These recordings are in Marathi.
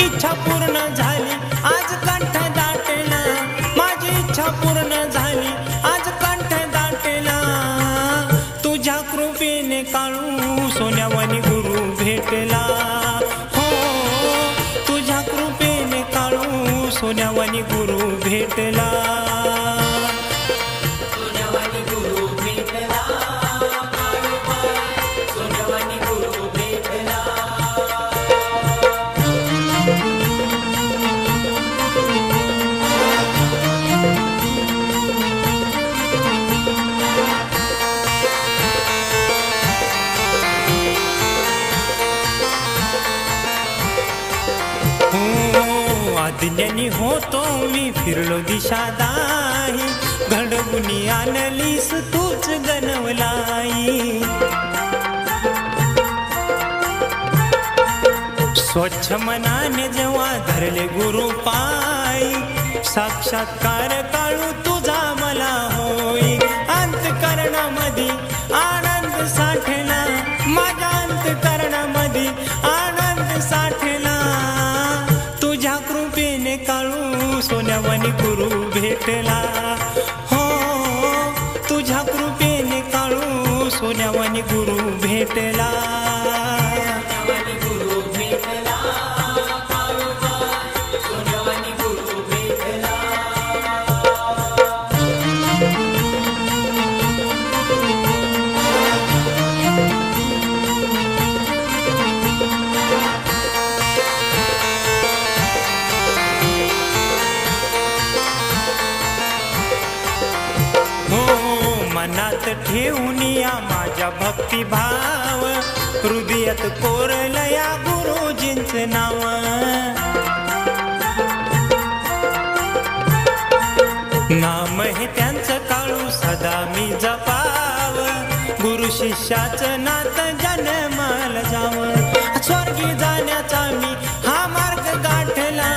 इच्छा पूर्ण झाली आज कंठ दाटला, माझी इच्छा पूर्ण झाली आज कंठ दाटला, तुझ्या कृपेने काळू सोन्यावानी गुरु भेटला, हो तुझ्या कृपेने काळू सोन्यावानी गुरु भेटला, सोन्यावानी गुरु भेटला, सोन्यावानी गुरु भेटला. आदिन्यानी होतो मी फिरलो दिशादाही, घडवून आणलीस तूच गणवलाई, स्वच्छ मनाने जेव्हा धरले गुरु पायी, साक्षात्कार काळू तुझा मला होई, अंतःकरणामध्ये आनंद साठला, माझ्या अंतःकरणामध्ये आनंद साठला, तुझ्या कृपेने काळू सोन्यावानी गुरु भेटला, हो तुझ्या कृपेने काळू सोन्यावानी गुरु भेटला, सोन्यावानी गुरु भेटला, सोन्यावानी गुरु भेटला. मनात ठेवून या माझ्या भक्तिभाव, हृदयात कोरलं या गुरुजींचं नाव, नाम हे त्यांचं काळू सदा मी जपाव, गुरु शिष्याचं नातं जन्माला जावं, स्वर्गी जाण्याचा मी हा मार्ग गाठला,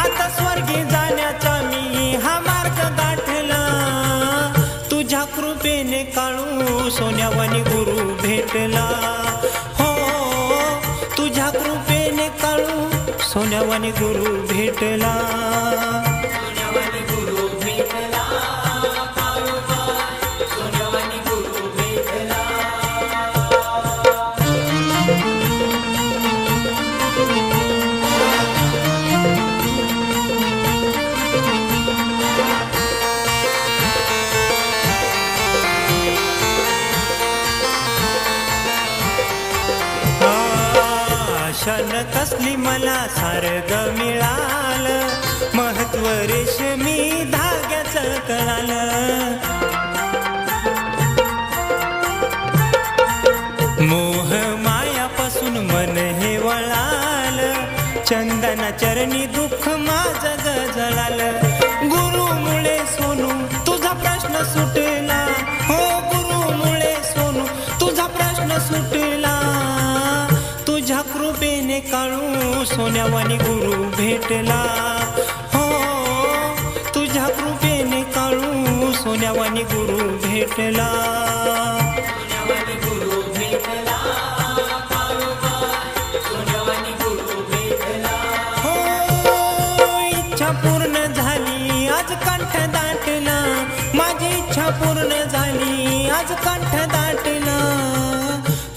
आता स्वर्गी जाण्याचा मी हा मार्ग गाठला, तुझ्या कृपेने काळू सोन्यावानी गुरु भेटला, हो तुझ्या कृपेने काळू सोन्यावानी गुरु भेटला, सोन्यावानी गुरु भेटला, सोन्यावानी गुरु भेटला. क्षण कसली मला सारग मिळालं, महत्व रेशमी धाग्याचं कळालं, मोह मायापासून मन हे वळालं, चंदना चरणी दुःख माझं गजळालं, गुरुमुळे सोनू तुझा प्रश्न सुटला, हो गुरुमुळे सोनू तुझा प्रश्न सुटला, तुझ्या कृपेने काळू सोन्यावानी गुरु भेटला, हो तुझ्या कृपेने काळू सोन्यावानी गुरु भेटला, सोन्यावानी गुरु भेटला, सोन्यावानी गुरु भेटला. हो इच्छा पूर्ण झाली आज कंठ दाटला, माझी इच्छा पूर्ण झाली आज कंठ दाटला,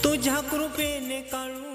तुझ्या कृपेने काळू